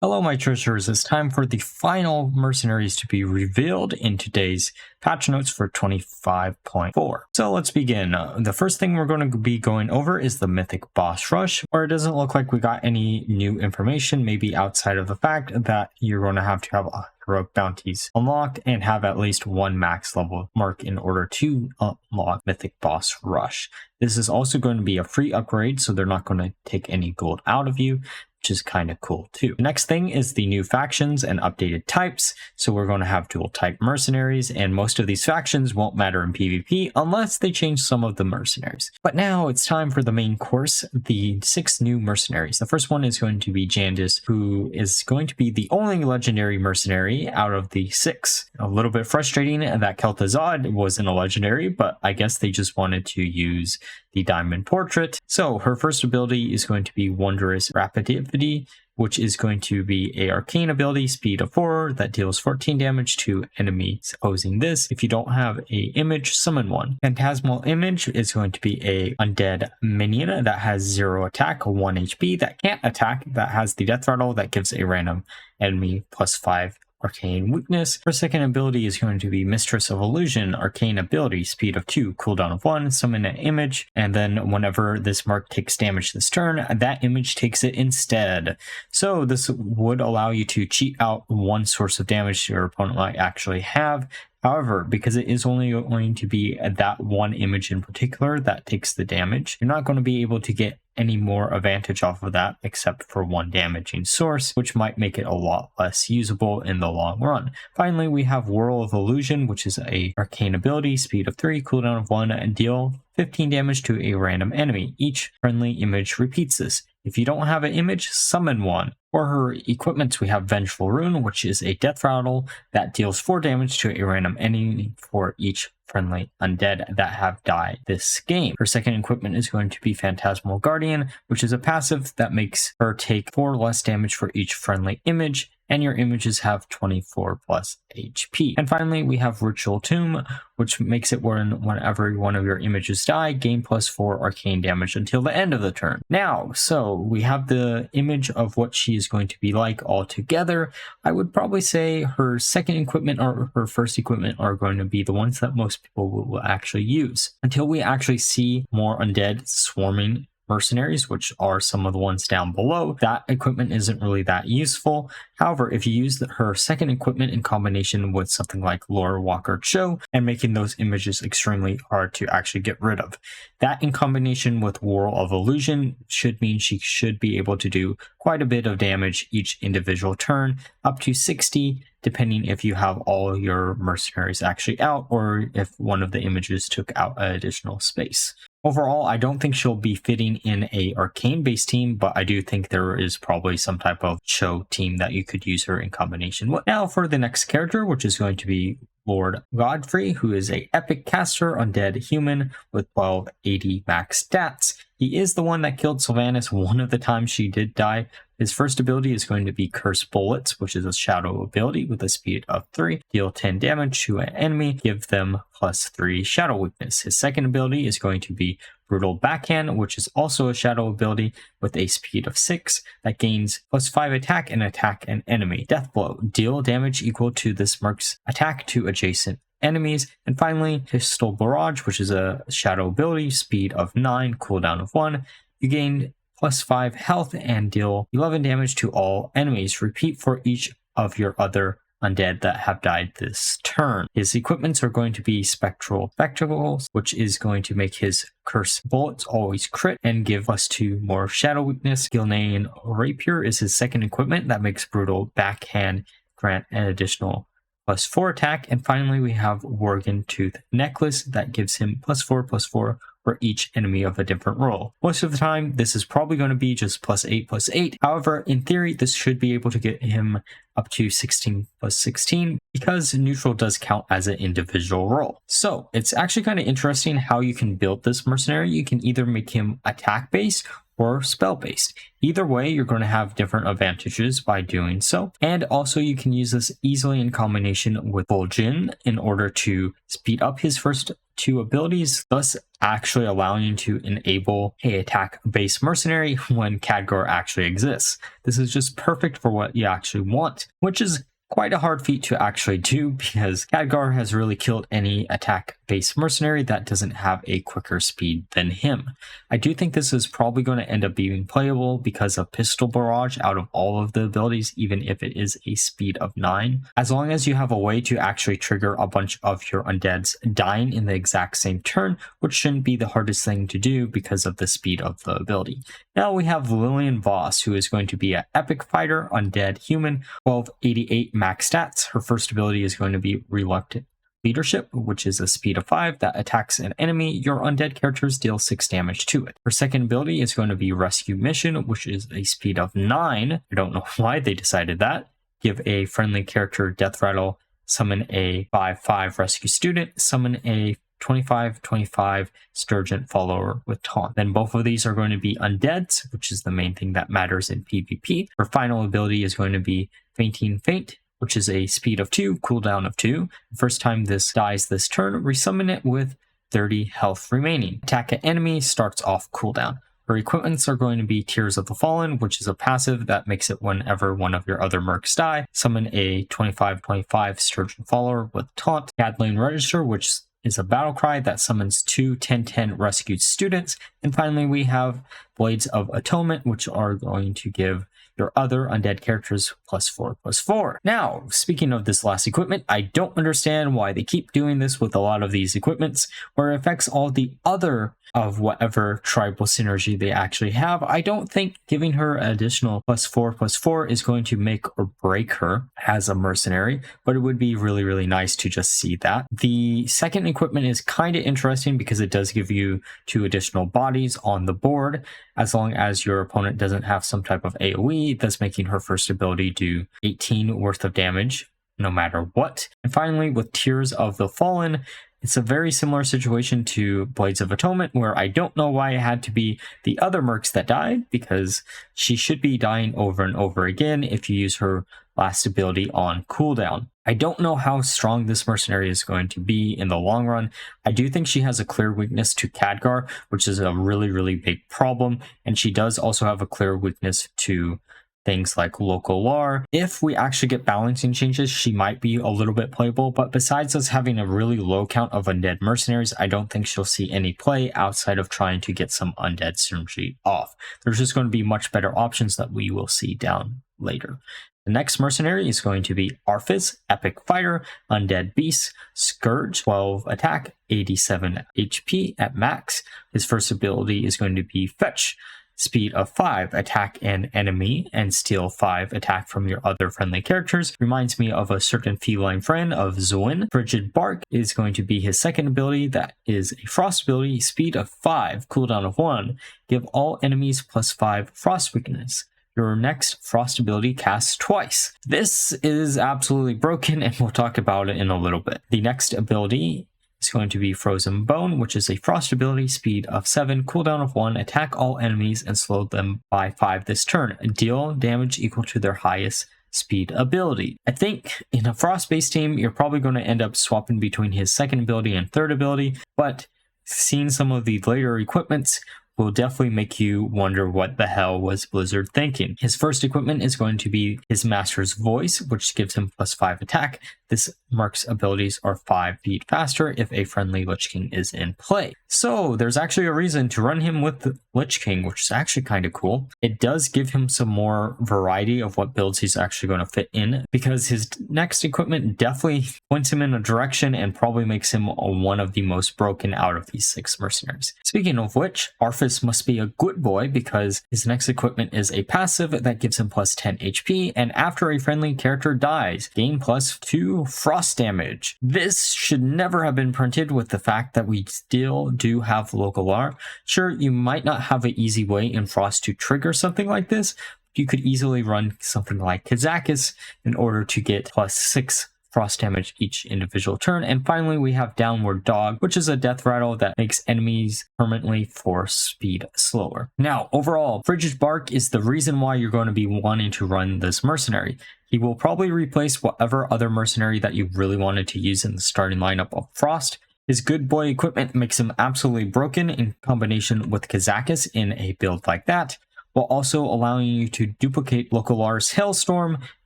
Hello my treasures, it's time for the final mercenaries to be revealed in today's patch notes for 25.4. So let's begin. The first thing we're going to be going over is the Mythic boss rush, where it doesn't look like we got any new information, maybe outside of the fact that you're going to have heroic bounties unlocked and have at least one max level mark in order to unlock Mythic boss rush. This is also going to be a free upgrade, so they're not going to take any gold out of you, which is kind of cool too. The next thing is the new factions and updated types. So we're going to have dual type mercenaries, and most of these factions won't matter in PvP unless they change some of the mercenaries. But now it's time for the main course, the 6 new mercenaries. The first one is going to be Jandus, who is going to be the only legendary mercenary out of the 6. A little bit frustrating that Kel'thuzad wasn't a legendary, but I guess they just wanted to use the diamond portrait. So her first ability is going to be Wondrous Rapidity, which is going to be a arcane ability, speed of 4, that deals 14 damage to enemies opposing this. If you don't have a image, summon one. Phantasmal Image is going to be a undead minion that has 0 attack, 1 HP, that can't attack, that has the death rattle, that gives a random enemy plus 5 arcane weakness. Her second ability is going to be Mistress of Illusion, arcane ability, speed of 2, cooldown of 1, summon an image, and then whenever this mark takes damage this turn, that image takes it instead. So this would allow you to cheat out one source of damage your opponent might actually have. However, because it is only going to be that one image in particular that takes the damage, you're not going to be able to get any more advantage off of that except for one damaging source, which might make it a lot less usable in the long run. Finally, we have Whirl of Illusion, which is a arcane ability, speed of 3, cooldown of 1, and deal 15 damage to a random enemy. Each friendly image repeats this. If you don't have an image, summon one. For her equipments, we have Vengeful Rune, which is a death rattle that deals 4 damage to a random enemy for each friendly undead that have died this game. Her second equipment is going to be Phantasmal Guardian, which is a passive that makes her take 4 less damage for each friendly image, and your images have 24 plus HP. And finally, we have Ritual Tomb, which makes it whenever one of your images die, gain plus 4 arcane damage until the end of the turn. Now, so we have the image of what she is going to be like all together. I would probably say her second equipment or her first equipment are going to be the ones that most people will actually use. Until we actually see more undead swarming mercenaries, which are some of the ones down below, that equipment isn't really that useful. However, if you use her second equipment in combination with something like Lore Walker Cho and making those images extremely hard to actually get rid of, that in combination with Whirl of Illusion should mean she should be able to do quite a bit of damage each individual turn, up to 60, depending if you have all your mercenaries actually out or if one of the images took out an additional space. Overall, I don't think she'll be fitting in a arcane-based team, but I do think there is probably some type of show team that you could use her in combination with. Now for the next character, which is going to be Lord Godfrey, who is a epic caster undead human with 1280 max stats. He is the one that killed Sylvanas one of the times she did die. His first ability is going to be Curse Bullets, which is a shadow ability with a speed of 3. Deal 10 damage to an enemy, give them plus 3 shadow weakness. His second ability is going to be Brutal Backhand, which is also a shadow ability with a speed of 6 that gains plus 5 attack and attack an enemy. Death Blow, deal damage equal to this merc's attack to adjacent enemies. And finally, Pistol Barrage, which is a shadow ability, speed of 9, cooldown of 1. You gain plus 5 health and deal 11 damage to all enemies. Repeat for each of your other undead that have died this turn. His equipments are going to be Spectral Spectacles, which is going to make his Curse Bullets always crit and give plus 2 more shadow weakness. Gilnean Rapier is his second equipment that makes Brutal Backhand grant an additional plus 4 attack. And finally, we have Worgen Tooth Necklace that gives him +4/+4 for each enemy of a different role. Most of the time, this is probably going to be just +8/+8. However, in theory, this should be able to get him up to 16/16 because neutral does count as an individual role. So it's actually kind of interesting how you can build this mercenary. You can either make him attack based or spell-based. Either way, you're going to have different advantages by doing so. And also you can use this easily in combination with Vol'jin in order to speed up his first 2 abilities, thus actually allowing you to enable a attack-based mercenary when Khadgar actually exists. This is just perfect for what you actually want, which is quite a hard feat to actually do because Khadgar has really killed any attack-based mercenary that doesn't have a quicker speed than him. I do think this is probably going to end up being playable because of Pistol Barrage out of all of the abilities, even if it is a speed of 9. As long as you have a way to actually trigger a bunch of your undeads dying in the exact same turn, which shouldn't be the hardest thing to do because of the speed of the ability. Now we have Lilian Voss, who is going to be an epic fighter, undead human, 1288 max stats. Her first ability is going to be Reluctant Leadership, which is a speed of 5 that attacks an enemy. Your undead characters deal 6 damage to it. Her second ability is going to be Rescue Mission, which is a speed of 9. I don't know why they decided that. Give a friendly character Death Rattle, summon a 5/5 Rescue Student, summon a 25/25 Sturgeon Follower with Taunt. Then both of these are going to be undeads, which is the main thing that matters in PvP. Her final ability is going to be Fainting Faint, which is a speed of 2, cooldown of 2. The first time this dies this turn, resummon it with 30 health remaining. Attack an enemy starts off cooldown. Her equipments are going to be Tears of the Fallen, which is a passive that makes it whenever one of your other mercs die. Summon a 25/25 Sturgeon Follower with Taunt. Gadling Register, which is a battle cry that summons 2 10/10 rescued students. And finally, we have Blades of Atonement, which are going to give your other undead characters +4/+4. Now, speaking of this last equipment, I don't understand why they keep doing this with a lot of these equipments, where it affects all the other of whatever tribal synergy they actually have. I don't think giving her additional +4/+4 is going to make or break her as a mercenary, but it would be really, really nice to just see that. The second equipment is kind of interesting because it does give you 2 additional bodies on the board, as long as your opponent doesn't have some type of AoE, thus making her first ability do 18 worth of damage no matter what. And finally, with Tears of the Fallen, it's a very similar situation to Blades of Atonement, where I don't know why it had to be the other mercs that died, because she should be dying over and over again if you use her last ability on cooldown. I don't know how strong this mercenary is going to be in the long run. I do think she has a clear weakness to Khadgar, which is a really, really big problem, and she does also have a clear weakness to things like local lore. If we actually get balancing changes, she might be a little bit playable, but besides us having a really low count of undead mercenaries, I don't think she'll see any play outside of trying to get some undead synergy off. There's just going to be much better options that we will see down later. The next mercenary is going to be Arfus, Epic Fighter, Undead Beast, Scourge, 12 attack, 87 HP at max. His first ability is going to be Fetch, speed of 5, attack an enemy, and steal 5 attack from your other friendly characters. Reminds me of a certain feline friend of Zoin. Frigid Bark is going to be his second ability, that is a frost ability, speed of 5, cooldown of 1. Give all enemies +5 frost weakness. Your next frost ability casts twice. This is absolutely broken, and we'll talk about it in a little bit. The next ability is going to be Frozen Bone, which is a frost ability, speed of 7, cooldown of 1, attack all enemies and slow them by 5 this turn. Deal damage equal to their highest speed ability. I think in a frost-based team, you're probably going to end up swapping between his second ability and third ability, but seeing some of the later equipments will definitely make you wonder what the hell was Blizzard thinking. His first equipment is going to be his Master's Voice, which gives him +5 attack. This merc's abilities are 5 feet faster if a friendly Lich King is in play. So there's actually a reason to run him with the Lich King, which is actually kind of cool. It does give him some more variety of what builds he's actually going to fit in, because his next equipment definitely points him in a direction and probably makes him one of the most broken out of these 6 mercenaries. Speaking of which, Arfus must be a good boy, because his next equipment is a passive that gives him +10 HP, and after a friendly character dies, gain +2 frost damage. This should never have been printed, with the fact that we still do have local art. Sure, you might not have an easy way in Frost to trigger something like this. You could easily run something like Kazakis in order to get +6 frost damage each individual turn. And finally, we have Downward Dog, which is a death rattle that makes enemies permanently force speed slower. Now, overall, Frigid Bark is the reason why you're going to be wanting to run this mercenary. He will probably replace whatever other mercenary that you really wanted to use in the starting lineup of Frost. His good boy equipment makes him absolutely broken in combination with Kazakis in a build like that, while also allowing you to duplicate Lokalar's Hailstorm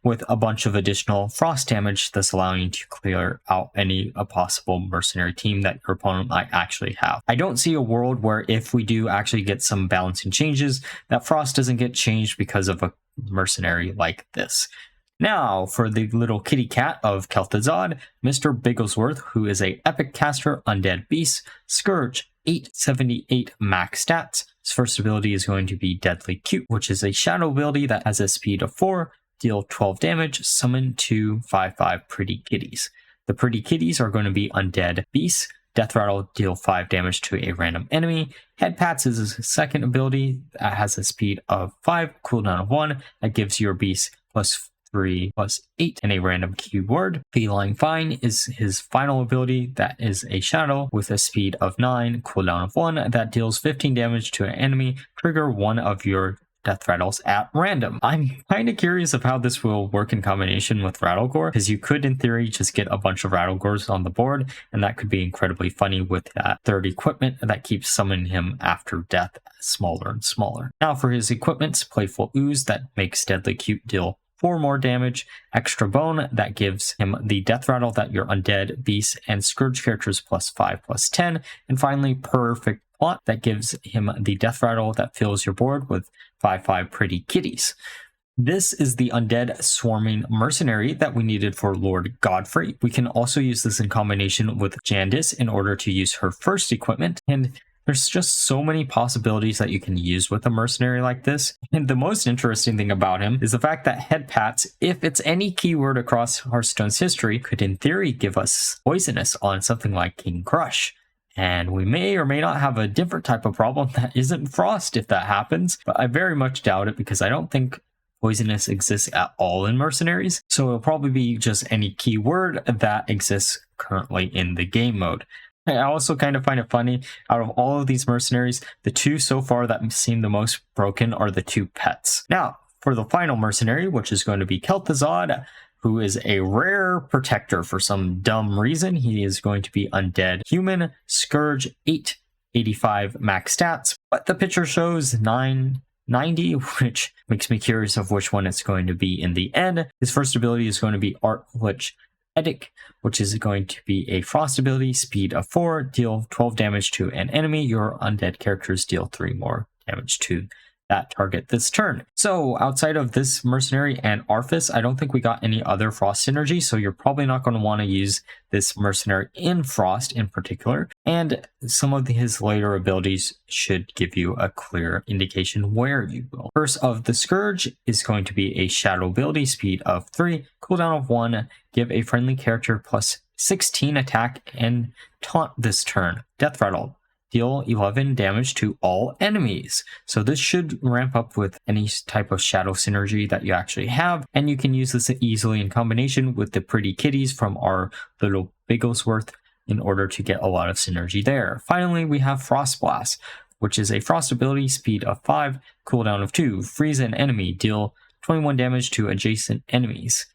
with a bunch of additional frost damage, thus allowing you to clear out any possible mercenary team that your opponent might actually have. I don't see a world where if we do actually get some balancing changes, that frost doesn't get changed because of a mercenary like this. Now, for the little kitty cat of Kel'thuzad, Mr. Bigglesworth, who is a epic caster undead beast, Scourge, 878 max stats. His first ability is going to be Deadly Cute, which is a shadow ability that has a speed of 4, deal 12 damage, summon 2 5/5 pretty kitties. The pretty kitties are going to be undead beasts. Death Rattle, deal 5 damage to a random enemy. Head Pats is his second ability that has a speed of 5, cooldown of 1, that gives your beast +3/+8 and a random keyword. Feline Fine is his final ability that is a shadow with a speed of 9, cooldown of 1, that deals 15 damage to an enemy. Trigger one of your death rattles at random. I'm kind of curious of how this will work in combination with Rattlegore, because you could in theory just get a bunch of Rattlegores on the board, and that could be incredibly funny with that third equipment that keeps summoning him after death smaller and smaller. Now for his equipments, Playful Ooze that makes Deadly Cute deal 4 more damage, Extra Bone that gives him the death rattle that your undead, beast, and Scourge characters +5/+10, and finally Perfect Plot that gives him the death rattle that fills your board with 5/5 pretty kitties. This is the undead swarming mercenary that we needed for Lord Godfrey. We can also use this in combination with Jandis in order to use her first equipment, and there's just so many possibilities that you can use with a mercenary like this. And the most interesting thing about him is the fact that Head Pats, if it's any keyword across Hearthstone's history, could in theory give us poisonous on something like King Crush. And we may or may not have a different type of problem that isn't frost if that happens, but I very much doubt it because I don't think poisonous exists at all in mercenaries. So it'll probably be just any keyword that exists currently in the game mode. I also kind of find it funny, out of all of these mercenaries, the two so far that seem the most broken are the 2 pets. Now, for the final mercenary, which is going to be Kel'thuzad, who is a rare protector for some dumb reason. He is going to be undead human, Scourge, 885 max stats, but the picture shows 990, which makes me curious of which one it's going to be in the end. His first ability is going to be Artlich Edic, which is going to be a frost ability, speed of 4, deal 12 damage to an enemy. Your undead characters deal 3 more damage to that target this turn. So outside of this mercenary and Arfus, I don't think we got any other frost synergy, so you're probably not going to want to use this mercenary in frost in particular, and some of his later abilities should give you a clear indication where you will. First of the Scourge is going to be a shadow ability, speed of 3, cooldown of 1, give a friendly character +16 attack and taunt this turn. Death Rattle, deal 11 damage to all enemies. So this should ramp up with any type of shadow synergy that you actually have, and you can use this easily in combination with the pretty kitties from our little Bigglesworth in order to get a lot of synergy there. Finally, we have Frost Blast, which is a frost ability, speed of 5, cooldown of 2, freeze an enemy, deal 21 damage to adjacent enemies.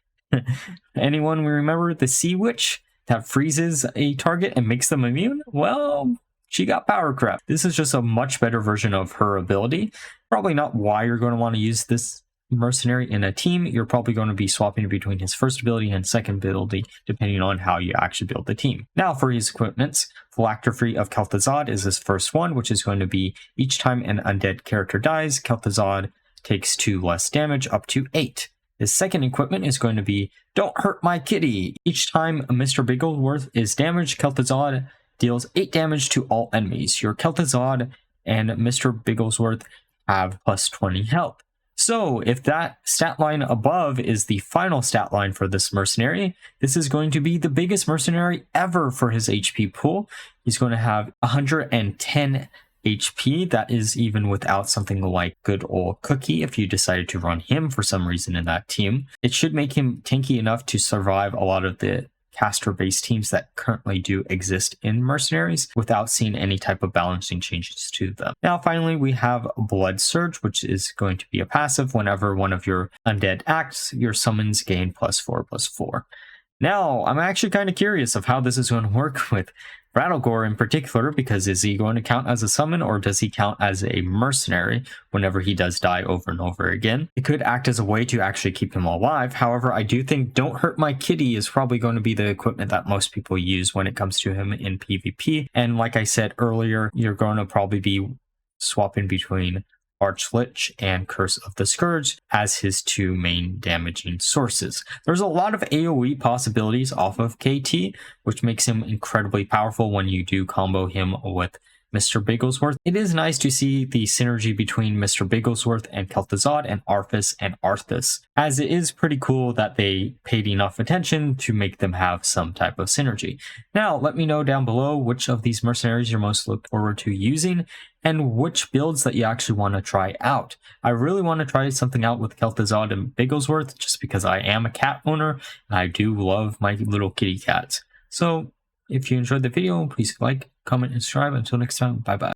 Anyone remember the Sea Witch that freezes a target and makes them immune? Well, she got power crept. This is just a much better version of her ability. Probably not why you're going to want to use this mercenary in a team. You're probably going to be swapping between his first ability and second ability, depending on how you actually build the team. Now for his equipments, Phylactery of Kel'thuzad is his first one, which is going to be each time an undead character dies, Kel'thuzad takes 2 less damage, up to 8. His second equipment is going to be Don't Hurt My Kitty. Each time Mr. Bigglesworth is damaged, Kel'thuzad deals 8 damage to all enemies. Your Kel'thuzad and Mr. Bigglesworth have +20 health. So if that stat line above is the final stat line for this mercenary, this is going to be the biggest mercenary ever for his HP pool. He's going to have 110 HP. That is even without something like good old Cookie. If you decided to run him for some reason in that team, it should make him tanky enough to survive a lot of the caster-based teams that currently do exist in Mercenaries without seeing any type of balancing changes to them. Now, finally, we have Blood Surge, which is going to be a passive. Whenever one of your undead acts, your summons gain +4/+4. Now, I'm actually kind of curious of how this is going to work with Rattlegore in particular, because is he going to count as a summon or does he count as a mercenary whenever he does die over and over again? It could act as a way to actually keep him alive. However, I do think Don't Hurt My Kitty is probably going to be the equipment that most people use when it comes to him in PvP. And like I said earlier, you're going to probably be swapping between Archlich and Curse of the Scourge as his two main damaging sources. There's a lot of AoE possibilities off of KT, which makes him incredibly powerful when you do combo him with Mr. Bigglesworth. It is nice to see the synergy between Mr. Bigglesworth and Kel'thuzad and Arfus and Arfus, as it is pretty cool that they paid enough attention to make them have some type of synergy. Now, let me know down below which of these mercenaries you're most looking forward to using and which builds that you actually want to try out. I really want to try something out with Kel'thuzad and Bigglesworth just because I am a cat owner and I do love my little kitty cats. So, if you enjoyed the video, please like, comment, and subscribe. Until next time, bye-bye.